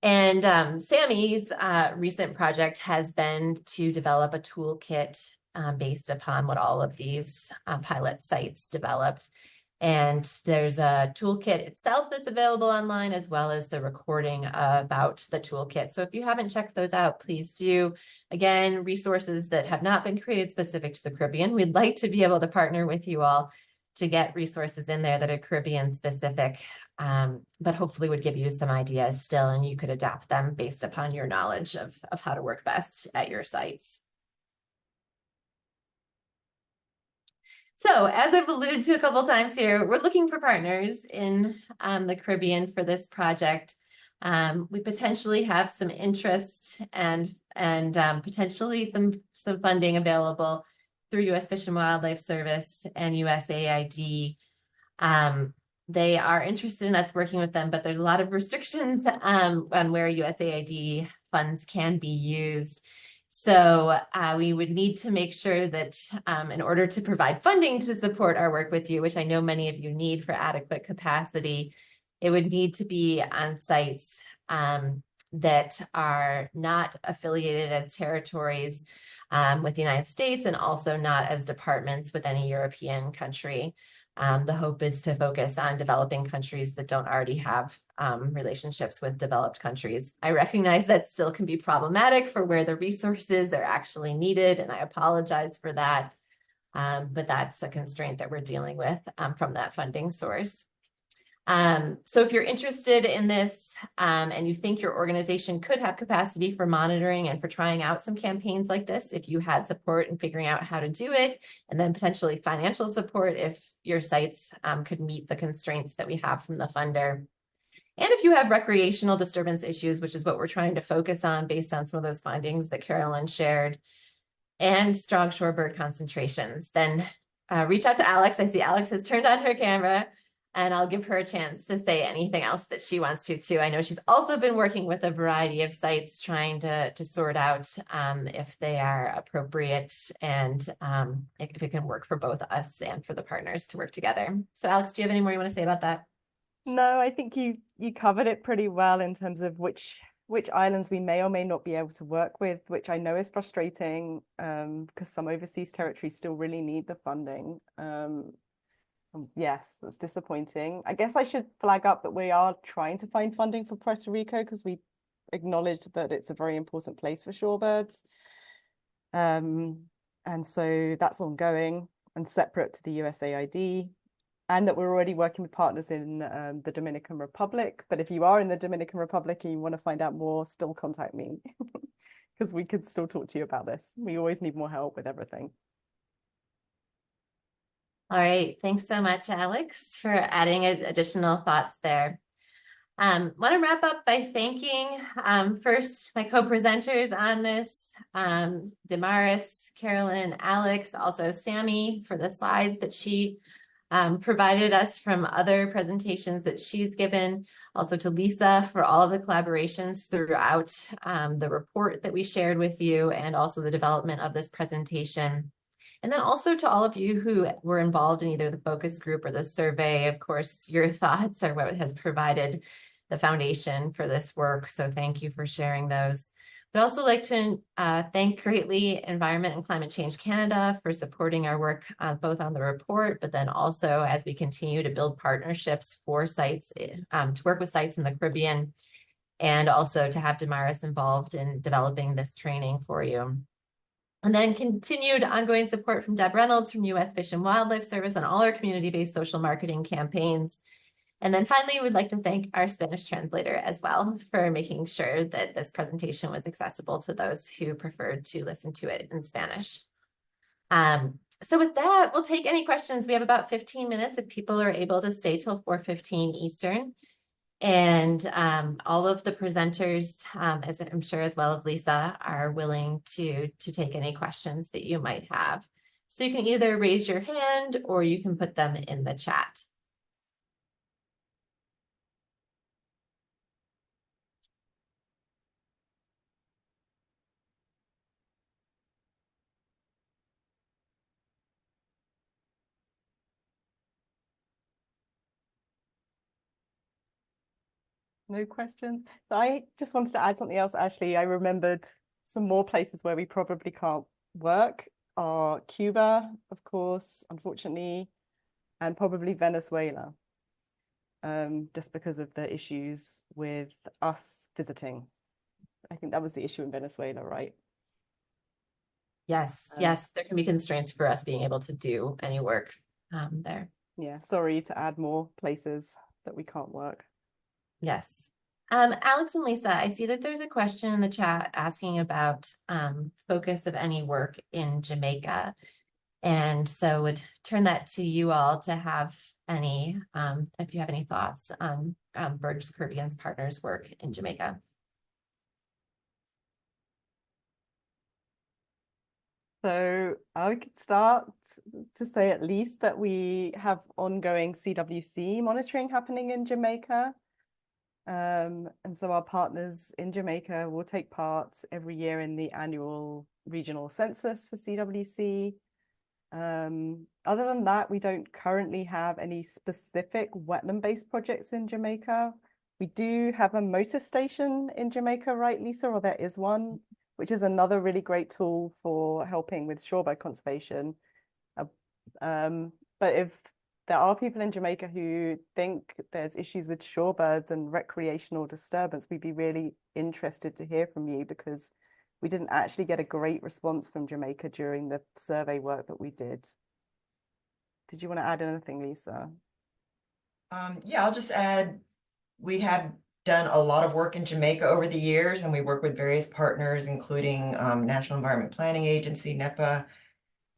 And Sammy's recent project has been to develop a toolkit based upon what all of these pilot sites developed. And there's a toolkit itself that's available online, as well as the recording about the toolkit. So if you haven't checked those out, please do. Again, resources that have not been created specific to the Caribbean. We'd like to be able to partner with you all to get resources in there that are Caribbean specific, but hopefully would give you some ideas still, and you could adapt them based upon your knowledge of how to work best at your sites. So as I've alluded to a couple of times here, we're looking for partners in the Caribbean for this project. We potentially have some interest and potentially some funding available through U.S. Fish and Wildlife Service and USAID. They are interested in us working with them, but there's a lot of restrictions on where USAID funds can be used. So we would need to make sure that in order to provide funding to support our work with you, which I know many of you need for adequate capacity, it would need to be on sites that are not affiliated as territories with the United States, and also not as departments with any European country. The hope is to focus on developing countries that don't already have relationships with developed countries. I recognize that still can be problematic for where the resources are actually needed, and I apologize for that. But that's a constraint that we're dealing with from that funding source. So if you're interested in this and you think your organization could have capacity for monitoring and for trying out some campaigns like this, if you had support in figuring out how to do it, and then potentially financial support if your sites could meet the constraints that we have from the funder, And if you have recreational disturbance issues, which is what we're trying to focus on based on some of those findings that Carolyn shared, and strong shorebird concentrations, then reach out to Alex. I see Alex has turned on her camera, and I'll give her a chance to say anything else that she wants to too. I know she's also been working with a variety of sites trying to sort out if they are appropriate and if it can work for both us and for the partners to work together. So Alex, do you have any more you want to say about that? No, I think you covered it pretty well in terms of which islands we may or may not be able to work with, which I know is frustrating because some overseas territories still really need the funding. Yes, that's disappointing. I guess I should flag up that we are trying to find funding for Puerto Rico because we acknowledge that it's a very important place for shorebirds. And so that's ongoing and separate to the USAID, and that we're already working with partners in the Dominican Republic. But if you are in the Dominican Republic and you want to find out more, still contact me because we could still talk to you about this. We always need more help with everything. All right, thanks so much, Alex, for adding additional thoughts there. Want to wrap up by thanking first my co-presenters on this, Damaris, Carolyn, Alex, also Sammy for the slides that she provided us from other presentations that she's given, also to Lisa for all of the collaborations throughout the report that we shared with you and also the development of this presentation. And then also to all of you who were involved in either the focus group or the survey. Of course, your thoughts are what has provided the foundation for this work. So thank you for sharing those. I'd also like to thank greatly Environment and Climate Change Canada for supporting our work both on the report, but then also as we continue to build partnerships for sites, to work with sites in the Caribbean, and also to have Damaris involved in developing this training for you. And then continued ongoing support from Deb Reynolds from U.S. Fish and Wildlife Service on all our community-based social marketing campaigns. And then finally, we'd like to thank our Spanish translator as well for making sure that this presentation was accessible to those who preferred to listen to it in Spanish. So with that, we'll take any questions. We have about 15 minutes if people are able to stay till 4:15 Eastern. And all of the presenters, as I'm sure, as well as Lisa, are willing to take any questions that you might have. So you can either raise your hand or you can put them in the chat. No questions. So I just wanted to add something else, Ashley. I remembered some more places where we probably can't work are Cuba, of course, unfortunately, and probably Venezuela, just because of the issues with us visiting. I think that was the issue in Venezuela, right? Yes, yes, there can be constraints for us being able to do any work there. Yeah, sorry to add more places that we can't work. Yes. Alex and Lisa, I see that there's a question in the chat asking about focus of any work in Jamaica. And so would turn that to you all to have any, if you have any thoughts on Birds Caribbean's partners' work in Jamaica. So I could start to say at least that we have ongoing CWC monitoring happening in Jamaica. And so our partners in Jamaica will take part every year in the annual regional census for CWC. Other than that, we don't currently have any specific wetland-based projects in Jamaica. We do have a motor station in Jamaica, right, Lisa? Or there is one, which is another really great tool for helping with shorebird conservation. But if there are people in Jamaica who think there's issues with shorebirds and recreational disturbance, we'd be really interested to hear from you, because we didn't actually get a great response from Jamaica during the survey work that we did. Did you want to add anything, Lisa? Yeah, I'll just add, we have done a lot of work in Jamaica over the years, and we work with various partners, including National Environment Planning Agency, NEPA,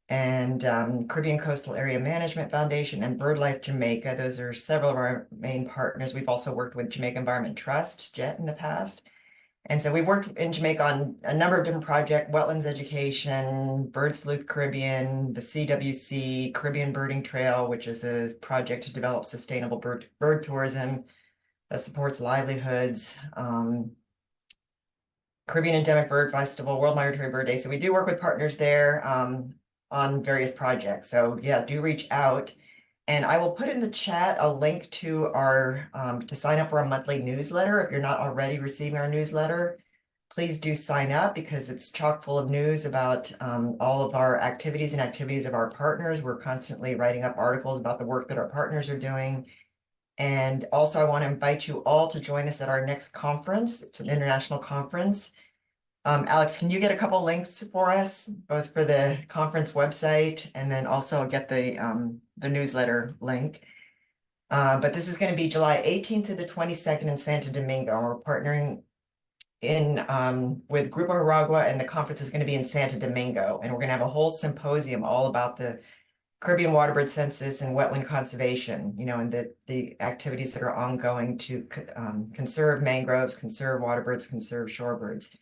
and Caribbean Coastal Area Management Foundation and BirdLife Jamaica. Those are several of our main partners. We've also worked with Jamaica Environment Trust, JET, in the past. And so we've worked in Jamaica on a number of different projects: wetlands education, Bird Sleuth Caribbean, the CWC, Caribbean Birding Trail, which is a project to develop sustainable bird tourism that supports livelihoods, Caribbean Endemic Bird Festival, World Migratory Bird Day. So we do work with partners there on various projects. So yeah, do reach out. And I will put in the chat a link to our to sign up for a monthly newsletter. If you're not already receiving our newsletter, please do sign up, because it's chock full of news about all of our activities and activities of our partners. We're constantly writing up articles about the work that our partners are doing. And also, I want to invite you all to join us at our next conference. It's an international conference. Alex, can you get a couple links for us, both for the conference website and then also get the newsletter link? But this is going to be July 18th to the 22nd in Santo Domingo. And we're partnering in with Grupo Aragua, and the conference is going to be in Santo Domingo. And we're going to have a whole symposium all about the Caribbean waterbird census and wetland conservation, and the activities that are ongoing to conserve mangroves, conserve waterbirds, conserve shorebirds.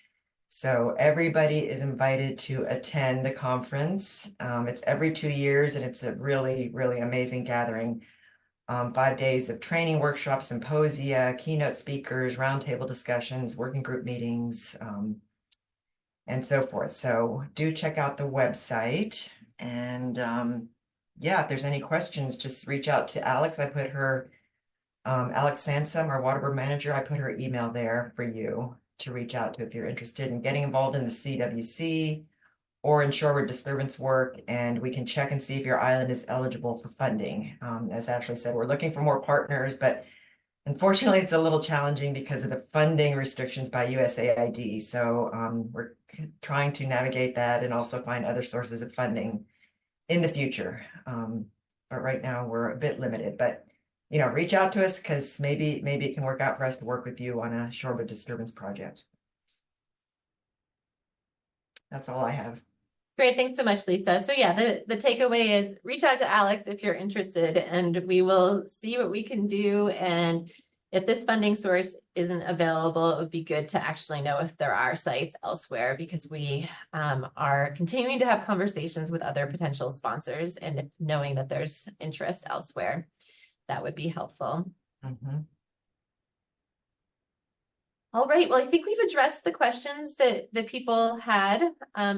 So everybody is invited to attend the conference. It's every 2 years, and it's a really, really amazing gathering. 5 days of training, workshops, symposia, keynote speakers, roundtable discussions, working group meetings, and so forth. So do check out the website. And yeah, if there's any questions, just reach out to Alex. I put her, Alex Sansom, our waterbird manager, I put her email there for you to reach out to if you're interested in getting involved in the CWC or in shorebird disturbance work. And we can check and see if your island is eligible for funding. As Ashley said, we're looking for more partners, but unfortunately it's a little challenging because of the funding restrictions by USAID. So we're trying to navigate that and also find other sources of funding in the future. But right now we're a bit limited, but reach out to us, because maybe it can work out for us to work with you on a shorebird disturbance project. That's all I have. Great, thanks so much, Lisa. So yeah, the takeaway is reach out to Alex if you're interested, and we will see what we can do. And if this funding source isn't available, it would be good to actually know if there are sites elsewhere, because we are continuing to have conversations with other potential sponsors, and if knowing that there's interest elsewhere, that would be helpful. Mm-hmm. All right, well, I think we've addressed the questions that people had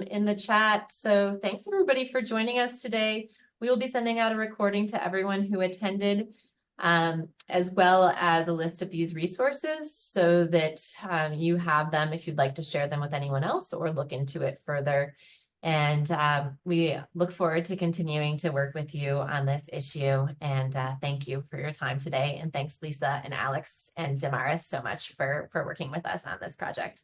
in the chat. So thanks everybody for joining us today. We will be sending out a recording to everyone who attended, as well as a list of these resources, so that you have them if you'd like to share them with anyone else or look into it further. And we look forward to continuing to work with you on this issue. And thank you for your time today. And thanks, Lisa and Alex and Damaris, so much for working with us on this project.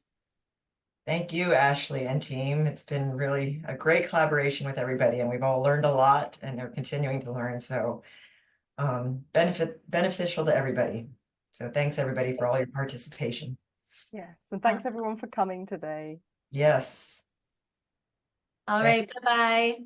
Thank you, Ashley and team. It's been really a great collaboration with everybody, and we've all learned a lot and are continuing to learn. So beneficial to everybody. So thanks everybody for all your participation. Yes, and thanks everyone for coming today. Yes. All right, bye-bye.